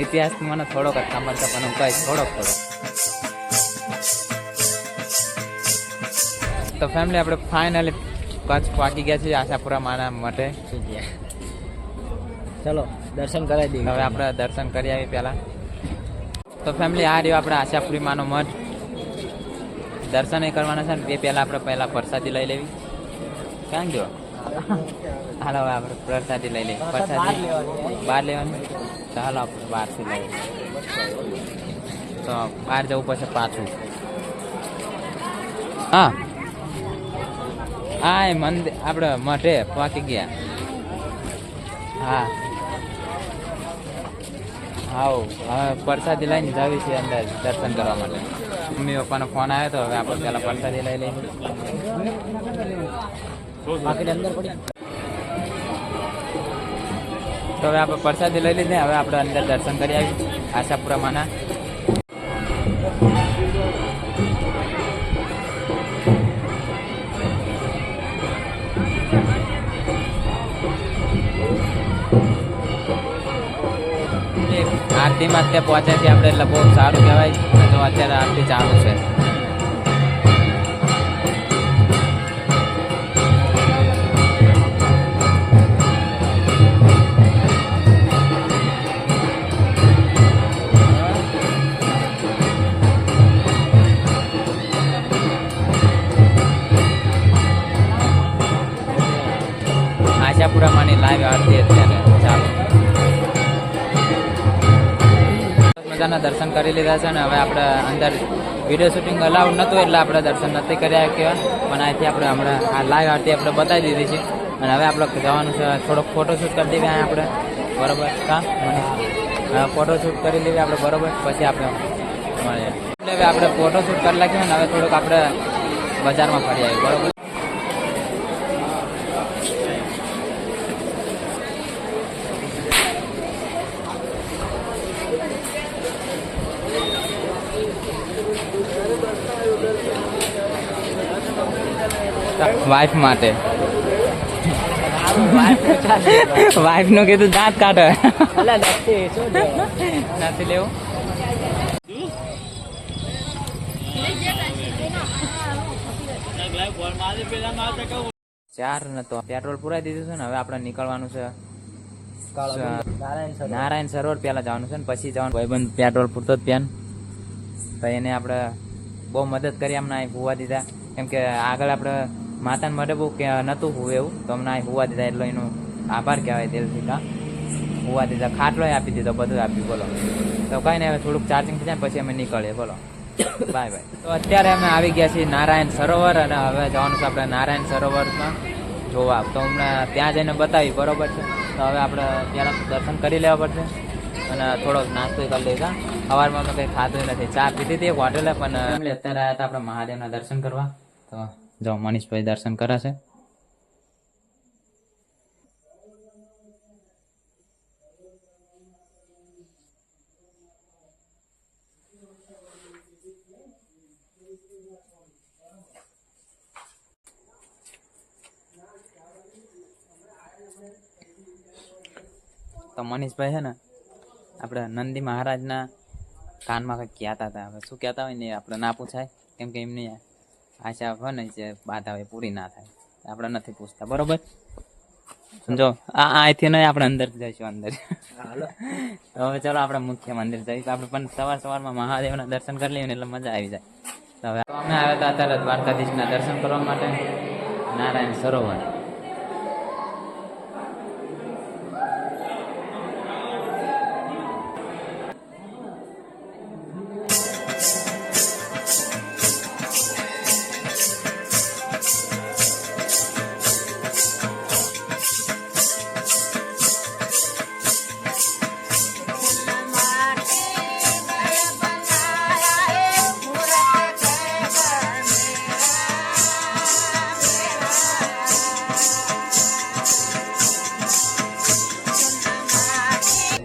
ઇતિહાસ મને થોડોક જ ખબર છે પણ હું કહીશ થોડોક. તો ફેમિલી આપણે ફાઇનલી કચ્છ પહોંચી ગયા છીએ આશાપુરા માના માટે. ચલો દર્શન કરાવી દઈએ. હવે આપણે દર્શન કરી આવીએ પહેલાં. તો ફેમિલી આ રહ્યો આપણે આશાપુરી માનો મઠ. દર્શન એ કરવાના છે ને એ પહેલાં આપણે પહેલાં પ્રસાદી લઈ લેવી. ક્યાં ગયો? હાલો હવે આપણે પ્રસાદી લઈ લઈએ. પ્રસાદી બહાર લેવાની. ચાલો આપણે બહારથી લઈએ. તો બહાર જવું પડશે પાછું. હા હા એ મંદિર આપણે મઠે પહોંચી ગયા. હા હાઉ હવે પ્રસાદી લઈને જવી છે અંદર દર્શન કરવા માટે. મમ્મી પપ્પાનો ફોન આવ્યો તો હવે આપણે પહેલાં પ્રસાદી લઈ લઈએ. તો હવે આપણે પ્રસાદી લઈ લીધી. હવે આપણે અંદર દર્શન કરી આવી આશાપુરા માના. આરતીમાં અત્યારે પહોંચ્યા છીએ આપણે એટલે બહુ સારું કહેવાય. તો અત્યારે આરતી ચાલુ છે. આશાપુરામાંની લાઈવ આરતી અત્યારે ચાલુ. મજાના દર્શન કરી લીધા છે ને હવે આપણે અંદર વિડીયો શૂટિંગ અલાઉડ નહોતું એટલે આપણે દર્શન નથી કર્યા કહેવાય. પણ અહીંથી આપણે હમણાં આ લાઈવ આરતી આપણે બતાવી દીધી છે અને હવે આપણે જવાનું છે થોડોક ફોટોશૂટ કરી દેવી અહીંયા આપણે બરાબર. કાં મને ફોટોશૂટ કરી લેવી આપણે બરાબર. પછી આપણે મળીએ એટલે હવે આપણે ફોટોશૂટ કરી નાખીએ ને હવે થોડુંક આપણે બજારમાં ફરી આવીએ બરાબર. વાઇફ માટે વાઇફ નું કીધું દાંત કાઢે નથી લેવું. ચાર ને તો પેટ્રોલ પુરાઈ દીધું છે ને હવે આપણે નીકળવાનું છે નારાયણ સરોવર પહેલા જવાનું છે ને પછી જવાનું. ભાઈબંધ પેટ્રોલ પૂરતો જ પેન તો એને આપણે બહુ મદદ કરી અમને અહીં હોવા દીધા. કેમ કે આગળ આપણે માતાને માટે બહુ કે નહોતું હોવું એવું તો અમને અહીં હોવા દીધા એટલો એનો આભાર કહેવાય દિલથી. કાં હોવા દીધા ખાટલો આપી દીધો બધું આપ્યું બોલો. તો કંઈ નહીં હવે થોડુંક ચાર્જિંગ થઈ જાય પછી અમે નીકળીએ બોલો. Bye bye. તો અત્યારે અમે આવી ગયા છીએ નારાયણ સરોવર અને હવે જવાનું છે આપણે નારાયણ સરોવરમાં જોવા. તો અમને ત્યાં જઈને બતાવી બરોબર છે. તો હવે આપણે ત્યાં દર્શન કરી લેવા પડશે અને થોડોક નાસ્તો કરી લઈએ. કાં સવારમાં અમે કંઈ ખાધું નથી. ચા પીધી હતી એક હોટેલે પણ અત્યારે આવ્યા હતા આપણે મહાદેવના દર્શન કરવા. તો જો મનીષભાઈ દર્શન કરે છે. તો મનીષભાઈ છે ને આપણે નંદી મહારાજના કાનમાં કંઈક કહેતા હતા. હવે શું કહેતા હોય ને આપણે ના પૂછાય કેમ કે એમની આશા હોય ને જે બાધા હોય પૂરી ના થાય આપણે નથી પૂછતા બરોબર. જો અહીંથી નહીં આપણે અંદર જઈશું અંદર. હવે ચાલો આપણે મુખ્ય મંદિર જઈશું. આપણે પણ સવારમાં મહાદેવના દર્શન કરી લઈએ ને એટલે મજા આવી જાય. તો હવે અમે આવ્યા હતા અત્યારે દ્વારકાધીશના દર્શન કરવા માટે નારાયણ સરોવર.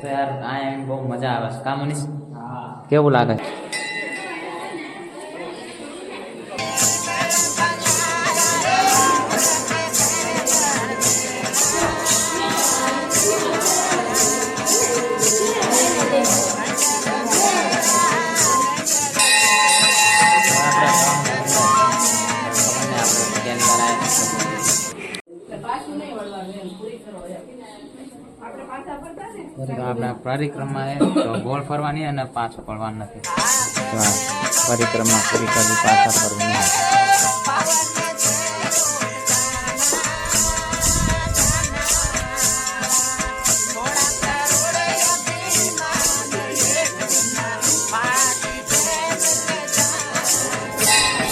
યાર આ બહુ મજા આવે છે. કા મનીષ કેવું લાગે? તો આપણે પરિક્રમા તો ગોળ ફરવાની અને પાછું પડવાનું નથી. તો આ પરિક્રમા પૂરી કરવી, પાછા ફરવું નહીં.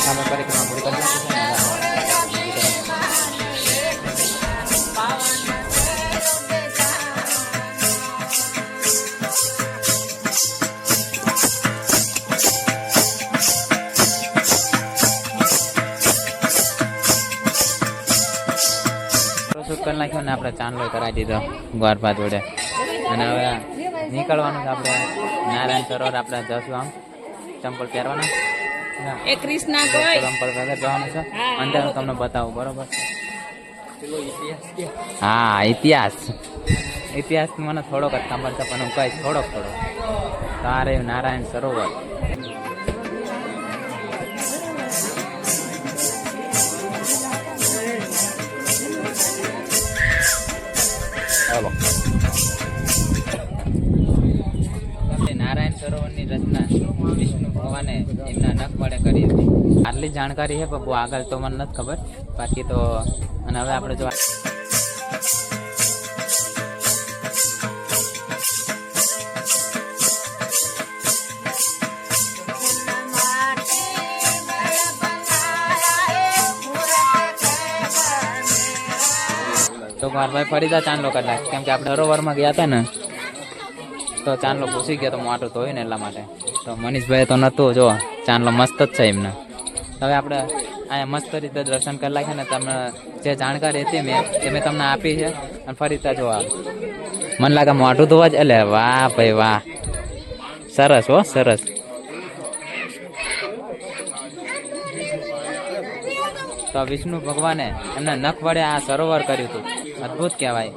આપણે પરિક્રમા પૂરી કરી નાખીશું. શૂટ કરી નાખ્યો ને આપણે ચાંદલો કરાવી દીધો ગોરભા જોડે. અને હવે નીકળવાનું છે આપણે નારાયણ સરોવર. આપણે જશું આમ ચંપલ પહેરવાના, ચંપલ વગર જવાનું છે. અંદર હું તમને બતાવું, બરોબર? હા, ઇતિહાસ મને થોડોક જ ખબર છે, પણ હું કહીશ થોડોક. તારે નારાયણ સરોવર. ચાલો. નારાયણ સરોવરની રચના વિષ્ણુ ભગવાને એમના નખ વડે કરી હતી. આટલી જાણકારી છે, પણ બહુ આગળ તો મને નથી ખબર. બાકી તો અને હવે આપણે જો તો મારભાઈ ફરીદા ચાંદલો કરી નાખ, કેમ કે આપણે સરોવરમાં ગયા હતા ને તો ચાંદલો પૂછી ગયો તો મોટું ધોયું ને એટલા માટે. તો મનીષભાઈ તો નહોતું, જો ચાંદલો મસ્ત જ છે એમને. હવે આપણે અહીંયા મસ્ત રીતે દર્શન કરી નાખ્યા ને. તમને જે જાણકારી હતી મેં તમને આપી છે. અને ફરીતા જોવા મને લાગે મોટું ધોવા જ. એટલે વાહ ભાઈ વાહ, સરસ હો સરસ. તો વિષ્ણુ ભગવાને એમના નખ વડે આ સરોવર કર્યું હતું. અદ્ભુત કહેવાય.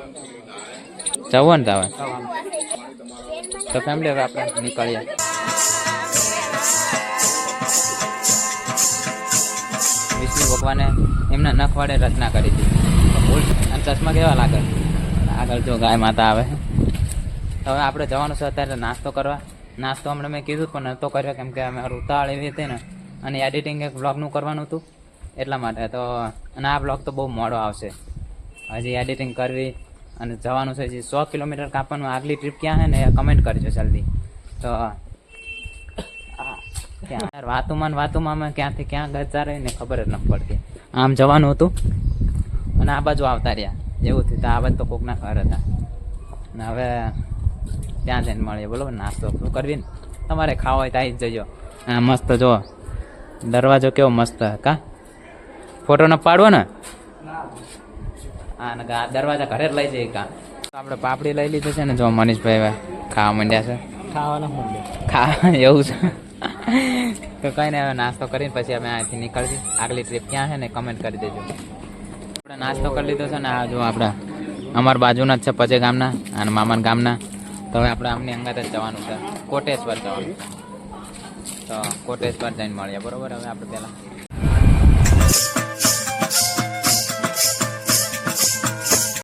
જવું ને હવે તો ફેમિલી હવે આપણે નીકળીએ. વિષ્ણુ ભગવાને એમના નખ વડે રચના કરી હતી. અને ચશ્મા કેવા લાગે? આગળ જો ગાય માતા આવે. હવે આપણે જવાનું છે અત્યારે નાસ્તો કરવા. નાસ્તો હમણાં મેં કીધું પણ નહોતો કર્યો, કેમ કે અમે ઉતાવળ એવી હતી ને. અને એડિટિંગ એક બ્લોગનું કરવાનું હતું એટલા માટે. તો અને આ બ્લોગ તો બહુ મોડો આવશે. હજી એડિટિંગ કરવી અને જવાનું છે. હજી 100 કિલોમીટર કાપવાનું. આગલી ટ્રીપ ક્યાં છે ને એ કમેન્ટ કરજો જલ્દી. તો ક્યાં વાતુમાં અમે ક્યાંથી ક્યાં ગતા રહીને ખબર જ નથી પડતી. આમ જવાનું હતું અને આ બાજુ આવતા રહ્યા એવું થયું. તો આ બાજુ તો કોકના ઘર હતા. અને હવે ત્યાં જઈને મળીએ. બોલો નાસ્તો શું કરવી ને તમારે ખાવો હોય તો આવી જ જજો. હા મસ્ત જો દરવાજો કેવો મસ્ત. કા ફોટો ન પાડવો ને? હા ને દરવાજા ઘરે જ લઈ જઈએ. કા આપણે પાપડી લઈ લીધી છે ને. જો મનીષભાઈ હવે ખાવા માંડ્યા છે. એવું છે. તો કંઈ નહીં, હવે નાસ્તો કરીને પછી અમે અહીંથી નીકળીએ. આગલી ટ્રીપ ક્યાં છે ને કમેન્ટ કરી દેજો. આપણે નાસ્તો કરી લીધો છે ને. આ જો આપણે અમારા બાજુના જ છે પચે ગામના અને મામાના ગામના. તો હવે આપણે આમની અંગત જ જવાનું છે. કોટેશ્વર જવાનું. તો કોટેશ્વર જઈને મળીએ, બરોબર? હવે આપણે પહેલાં